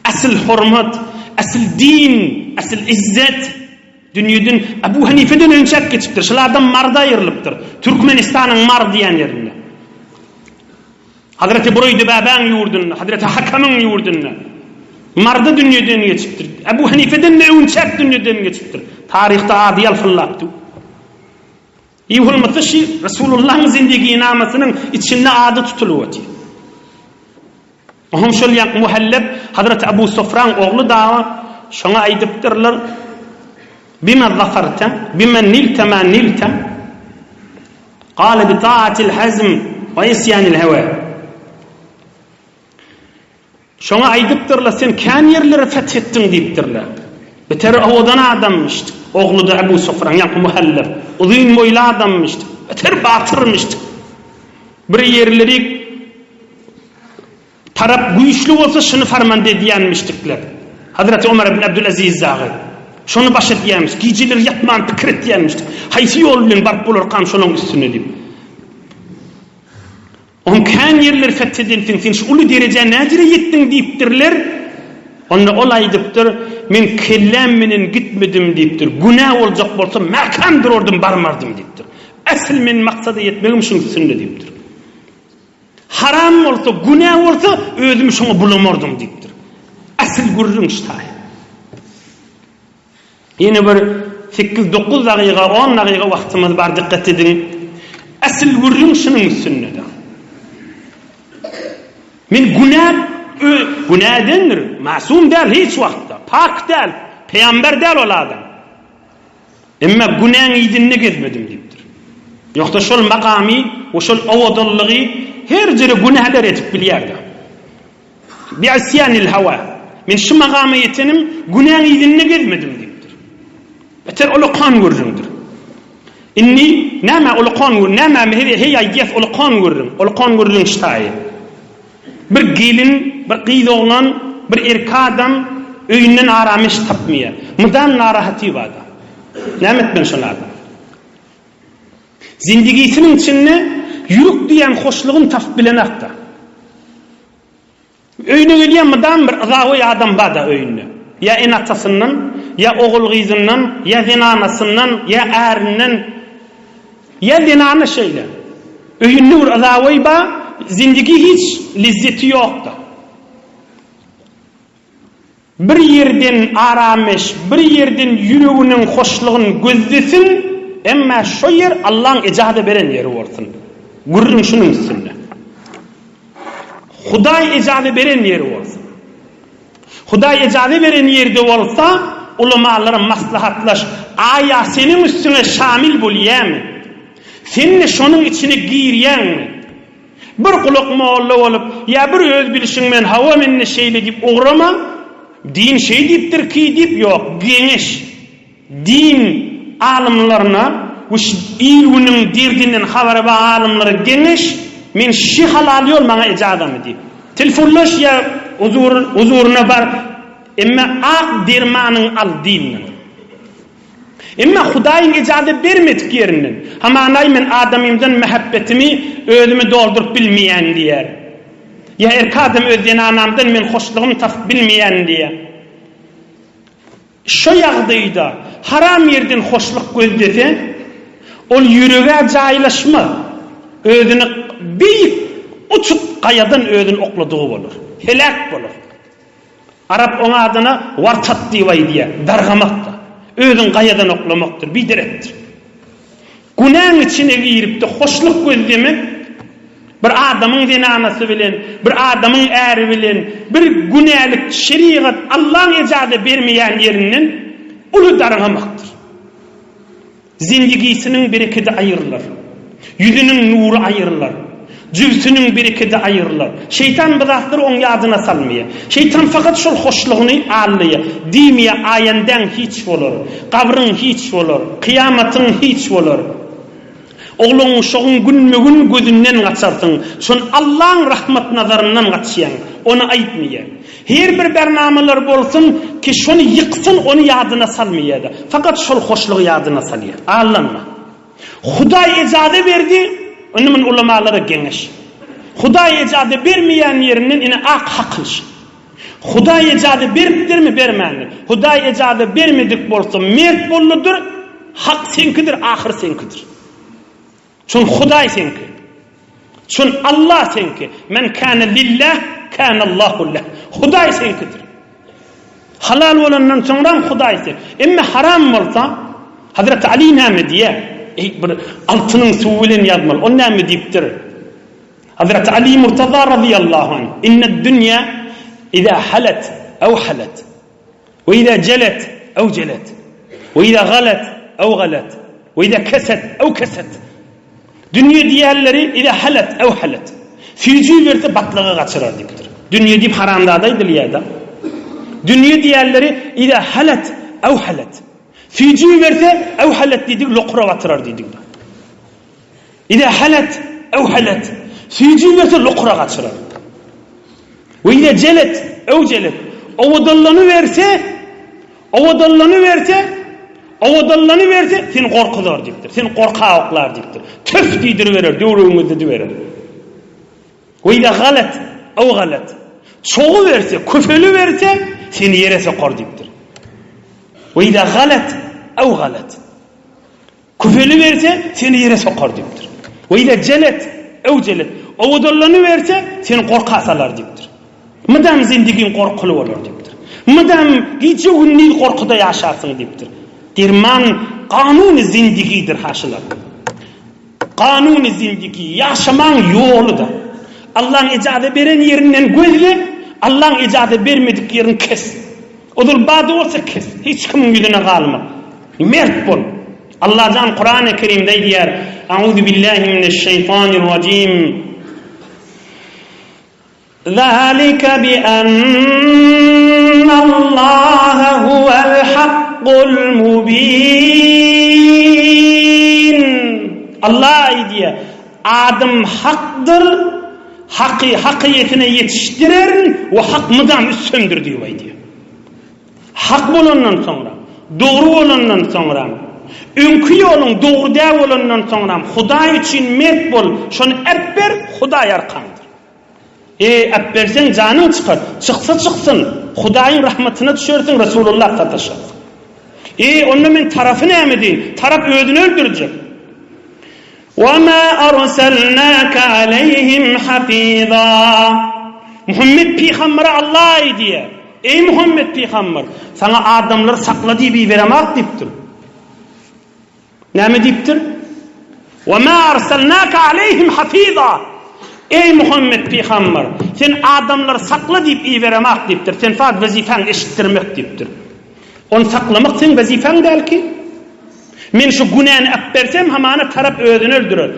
Asıl hurmat, asıl din, asıl izzet dünyadan Ebu Hanife'den önçak geçiptir. Şulardan marda ayrılıptır. Türkmenistan'ın mar diyen yerinde. Hazreti Burayda Baban yurdunna, Hazreti Hakam'ın yurdunna. Marda dünyadan geçiptir. Ebu Hanife'den de önçak dünyadan geçiptir. Tarihte adiyal fıllaptı. İyi olmasa Resulullah'ın zindigi namasının içinde adı tutuluyor. Ohum şol yak Muhalleb Hazreti Ebu Sufran oğlu da şuna aydıptırlar. Bima zafarta, bima nilta ma nilta. Qala bi ta'atil hazm ve isyanil heva. Şuna aydıptırlar sen kan yerleri fethettin deyiptirlar. Beter odan adammıştı. Oğlu da Ebu Sufran yak Muhalleb. Uzun boylu adammıştı. Beter batırmıştı. Bir yerleri taraf güçlü olsa şunu farmanda diyenmiştikler. Hazreti Ömer bin Abdülaziz Zagı. Şunu başa diyenmiş. Geceler yatman fikret diyenmiştik. Haysi yolun barp bulur kam şunun üstüne deyip. On kan yerler fethedildin. Sen şu ulu derece necire yettin deyiptirler. Onu olaydıptır. Men kelleminin gitmedim deyiptir. Günah olacak olsa makamdır ordum barmardım deyiptir. Asıl men maksada yetmegim şunun üstünde deyiptir. Haram olsa, günah olsa özüm şunu bulamırdım deyiptir. Asıl gurrun iştahı. Yine bir 8-9 daqiqa, 10 daqiqa vaktimiz var, dikkat edin. Asıl gurrun şunun üstünde. Men günah denir, masum değil hiç vakta, pak değil, peygamber değil ol adam. Ama günahın idinine gezmedim deyiptir. Yoksa şol makami, o şol avadallığı her jere günahlar etip bilyardı. Bi isyanil hava. Men şu makama yetenim günah idinine gezmedim deyiptir. Beter uluqan gurrundur. Inni nama uluqan gur, nama hiya yef uluqan gurrun. Uluqan gurrun ştayı. Bir gelin, bir qıydı oğlan, bir erkek adam öyünden aramış tapmaya. Mıdan narahati var da. Namet ben şunlardan. Zindigisinin içinde yürük diyen hoşluğun taf bilenakta. Öyüne geliyen mıdan bir ızavi adam bada öyüne. Ya enatasından, ya oğul gizından, ya zinanasından, ya erinden, ya zinanı şeyle. Öyüne bir ızavi ba, zindigi hiç lezzeti yoktu. Bir yerden aramış, bir yerden yüreğinin hoşluğunu gözlesin, ama şu yer Allah'ın icazı veren yeri olsun. Gurrun şunun üstünde. Huday icazı veren yeri olsun. Huday icazı veren yerde olsa, ulamaların maslahatlaş, aya senin üstüne şamil buluyen mi? Seninle şunun içine giyiyen mi? Bir kulak mualla olup, ya bir öz bilişinmen hava menine şeyle deyip uğrama, din şey deyiptir ki deyip yok, geniş. Din alimlarına, ilminin dirdinden haberi ve alimleri geniş, men şi halalıyor bana icazı mı deyip. Telefonlaş ya huzuruna var, ama ak dermanın al dinini. Emma Hudaýyň ijady bermedik ýerinden. Hamanaý men adamymdan mehabbetimi özüme doldurup bilmeýän diýer. Ya erkadym özden anamdan men hoşlugymy tapyp bilmeýän diýer. Şo ýagdaýda haram ýerden hoşluk gözlese, ol ýürege jaýlaşma, özüni beýik uçup gaýadan özüni okladygy bolar. Helak bolar. Arap oňa adyna wartat diýýär, dargamakda. Özün gaýadan oklamakdyr, bidiretdir. Günäň içine girip de hoşluk gözlemek bir adamyň zinanasy bilen, bir adamyň äri bilen, bir günälik şeriat Allah ijady bermeýän ýerinden uly dargamakdyr. Zindigisiniň bereketi aýrylar. Yüzünün nuru aýrylar. Cübsünün bereketi aýrylar. Şeytan bırakdyr oň ýadyna salmaýar. Şeytan fakat şol hoşlugyny alýar. Diýmeýär aýandan hiç bolar, kabryň hiç bolar, kıyamatyň hiç bolar. Oğlun şoğun günmegün gözünden gaçartyň. Şon Allah'ın rahmet nazarından gaçýan. Onu aýtmaýar. Her bir bernamalar bolsun ki şonu yıksın, onu ýadyna salmaýar. Fakat şol hoşlugy ýadyna salýar. Allanma. Hudaý ijady berdi. Önümün ulamalara geňeş. Hudaý ijady bermeýän ýerinden ine ak haklyş. Hudaý ijady beripdirmi, bermändi. Hudaý ijady bermedik bolsa mert bolludur, hak senkidir, ahir senkidir. Şun Hudaý senki. Şun Allah senki. Men kana lillah, kana Allahu leh. Hudaý senkidir. Halal bolandan soňra Hudaý sen. Emma haram bolsa, Hazrat Ali näme diýär? Bir altynyň suwy bilen ýazmaly. O näme diýipdir? Hazrat Ali Murtaza radiyallahu anh. Inned dunya iza halat aw halat. Ve iza jalat aw jalat. Ve iza galat aw galat. Ve iza kasat aw kasat. Dünya diýerleri iza halat aw halat. Füjü berse batlyga gaçyrar diýipdir. Dünya diýip haramda aýdylýar. Dünya diýerleri iza halat aw halat. Füjü berse aw halat diýdik, lokura batyrar diýdik. Iza halat aw halat. Füjü berse lokura gaçyrar. Ve iza jalat aw jalat. Owdallany verse, sen gorkular diýipdir. Sen gorkaklar diýipdir. Töf diýdir berer, döwrüňizde diýerer. Ve iza galat aw galat. Çoğu verse, köfeli verse, seni yere sokar diýipdir. Ve iza galat aw galat. Köfeli verse, seni yere sokar diýipdir. Ve iza jalat aw jalat. Owdallany verse, seni gorka salar diýipdir. Madam zindigin gorkulu bolar diýipdir. Madam giçe günni gorkuda ýaşarsyň diýipdir. Dirman kanuny zindigidir haşylar. Kanuny zindigi ýaşaman ýoludur. Allah'ın icade beren yerinden gözle, Allah'ın icade bermedik yerini kes. Odul badı olsa kes. Hiç kimin yüzüne kalma. Mert bol. Allah can Kur'an-ı Kerim'de diyor. Euzu billahi mineşşeytanirracim. Zalika bi ennallaha huvel hakkul mubin. Allah diyor. Adım haktır. Hakiyetine yetiştirer ve hak mıdan üstündür diyor. Hak bolandan sonra, doğru bolandan sonra, önkü yolun doğru dev bolandan sonra, Hudaý için mert bol, şonu etber, Hudaý arkandır. Etbersen canın çıkar, çıksa çıksın, Hudaýyň rahmetine düşersin, Resulullah tataşar. Onunla men tarafı näme diýin? Taraf özüni öldürecek. وَمَا أَرْسَلْنَاكَ عَلَيْهِمْ حَفِيظًا. Muhammed Peygamber'e Allah diye. Ey Muhammed Peygamber, sana adamlar sakla diye bir veremek deyiptir. Ne mi deyiptir? وَمَا أَرْسَلْنَاكَ عَلَيْهِمْ حَفِيظًا. Ey Muhammed Peygamber, sen adamlar sakla deyip iyi veremek deyiptir. Sen fakat vazifen eşittirmek deyiptir. Onu saklamak sen vazifen değil ki. Men şu günahını etbersem hamana tarap özünü öldürür.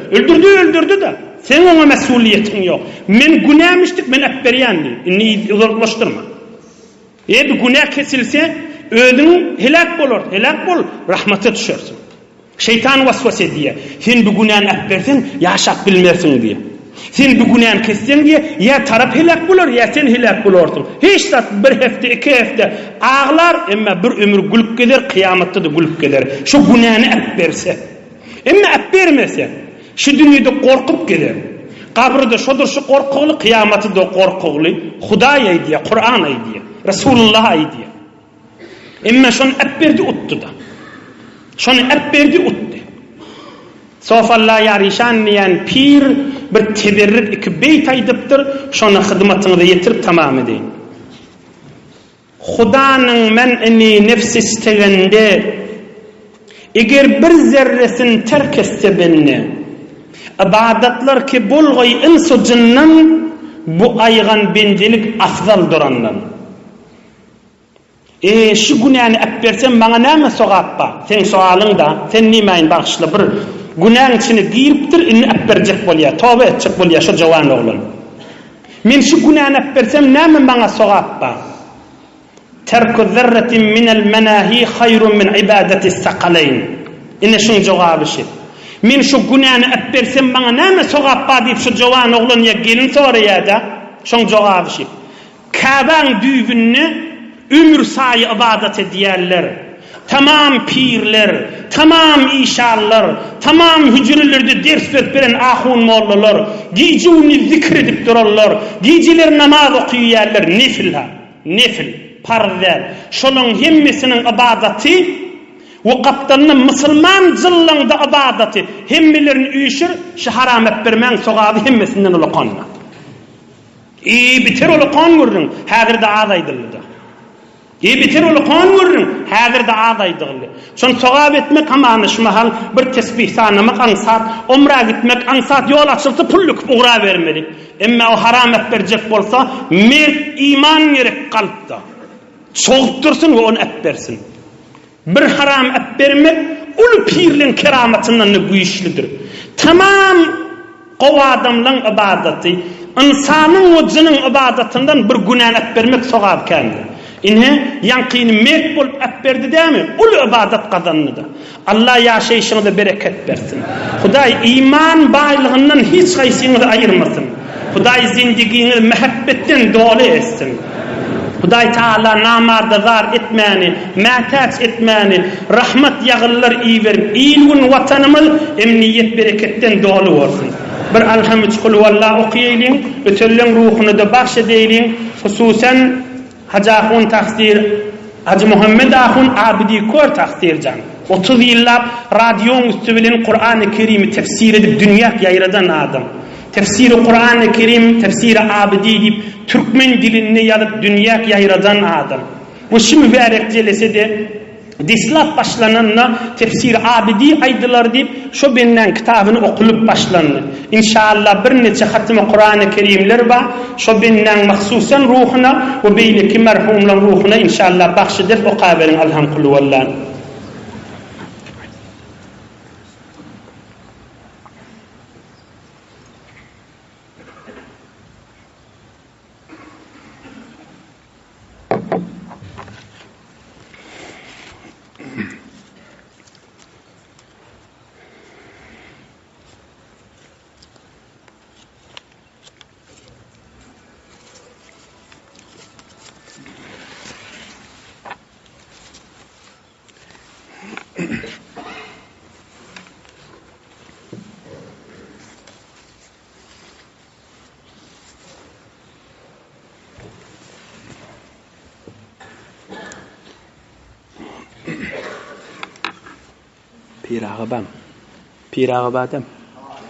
Öldürdü da. Sen ona mesuliyetin yok. Men günahmıştık, men etberyandı. İnni uzaklaştırma. Bir günah kesilse özün helak olur. Helak bol, rahmete düşersin. Şeytan vasvase diye. Sen bu günahını etbersen yaşak bilmersin diye. Sen bu günahını kessen diye ya taraf helak bulur ya sen helak bulursun. Hiç de bir hafta, iki hafta ağlar ama bir ömür gülüp gelir, kıyamette de gülüp gelir. Şu günahını ap verse. Ama ap vermese, şu dünyada korkup gelir. Kabrida şodur şu korkuğlu, kıyamette de korkuğlu. Huday aydiye, Kur'an aydiye, Resulullah aydiye. Ama şunu ap verdi uttu da. Şunu ap verdi uttu. Sofallah yarişan diyen pir bir teberrük iki beyt aydıptır. Şunu hizmetini yetirip tamam edin. Hudanın men'ini nefs istegende eğer bir zerresin terk etse benne ibadetler ki bulgay insu cinnan bu aygan bendelik afdal durandan. Şu günahını öpbersen bana näme sogappa? Sen soalın da sen nimeyin bağışla bir günahın içine giriptir inni öpberjek bolya, tövbe etjek bolya şu jawan oğlum. Men şu günahını öpbersem näme bana sogappa? Terku zerretin minel menahi hayrun min ibadeti sakaleyn. İnne şun cevabı şey. Men şu günahını öpbersem bana näme sogappa deyip şu jawan oğlum ya gelin soraya da şun cevabı şey. Kaban düğününü ömür sayı ibadet ediyorlar. Tamam pirler, tamam işarlar, tamam hücrelerde ders veren ahun mollalar, gecuni zikredip dururlar, geceler namaz okuyorlar, nefil, parvel. Şolun hemmesinin ibadeti, vakıflarının Müslüman zillanda ibadeti, hemmelerini uyuşur, şu haram etbermen soğadı hemmesinden olu kanma. Biter olu kan vurun, hazırda ağdaydırlıda. Biter olu kan vurun, hazırda ağdaydırlı. Şunu soğab etmek amanışmahal, bir tesbih sanamak ansat, umra gitmek ansat, yol açılsa pulluk uğra vermeli. Ama o haram etbercek bolsa, mert iman gerek kalpta. Soğup dursun ve onu etbersin. Bir haram etbermek, ulu pirlen kerametinden ne güçlüdür. Tamam o adamların ibadeti, insanın o cinin ibadetinden bir günah etbermek soğab kendi. İnhe yankini mek bulup etberdi değil mi? Ulu ibadet kazanıdı. Allah yaşayışına da bereket versin. Huday iman bağlılığından hiç kaysını ayırmasın. Huday zindigini muhabbetten dolu etsin. Huday Teala namarda zar etmeni, mataç etmeni, rahmet yağıllar iyi verin. İyilgun vatanımız emniyet bereketten dolu olsun. Bir alhamdülillah kul vallahu okuyayım, ötülün ruhunu da bahşedeyin. Hususen Hacı Ahun taksir, Hacı Muhammed Ahun Abidi Kor taksir can. 30 yıllar radyon üstüvelen Kur'an-ı Kerim'i tefsir edip dünya yayradan adam. Tefsiri Kur'an-ı Kerim, tefsiri Abidi deyip Türkmen dilini yazıp dünya yayradan adam. Bu şimdi mübarek celese de Dislat başlananla tefsir Abidi aydılar deyip şu benden kitabını okulup başlandı. İnşallah bir neçe hatime Kur'an-ı Kerimler var. Şu benden mahsusen ruhuna ve beyleki merhumların ruhuna inşallah bahşeder o kaberin elhamdülillah. Pirağı badam.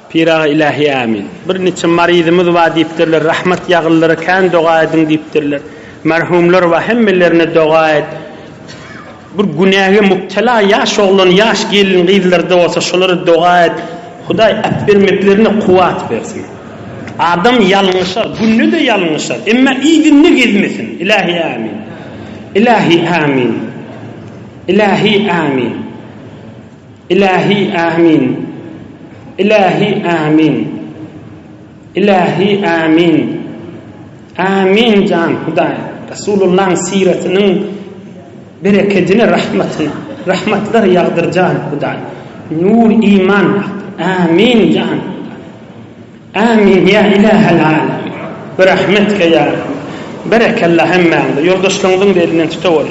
Pirağı ilahi amin. Bir neçe maridimiz var deyiptirler. Rahmet yağılları kan dua edin deyiptirler. Merhumlar ve hemmelerine dua et. Bir günahı müptela yaş oğlun, yaş gelin giydiler olsa şunları dua et. Huday etbermeklerine kuvvet versin. Adam yalınışar, günlü de yalınışar. Ama iyiliğini gezmesin. İlahi amin. İlahi amin. İlahi amin. İlahi amin. İlahi amin. İlahi amin. Amin can Huday. Resulullah'ın siretinin bereketini, rahmetini, rahmetler yağdır can Huday. Nur iman. Amin can. Amin ya ilahel alem. Rahmetke ya. Berekallah hemmende. Yoldaşlığının elinden tutavori.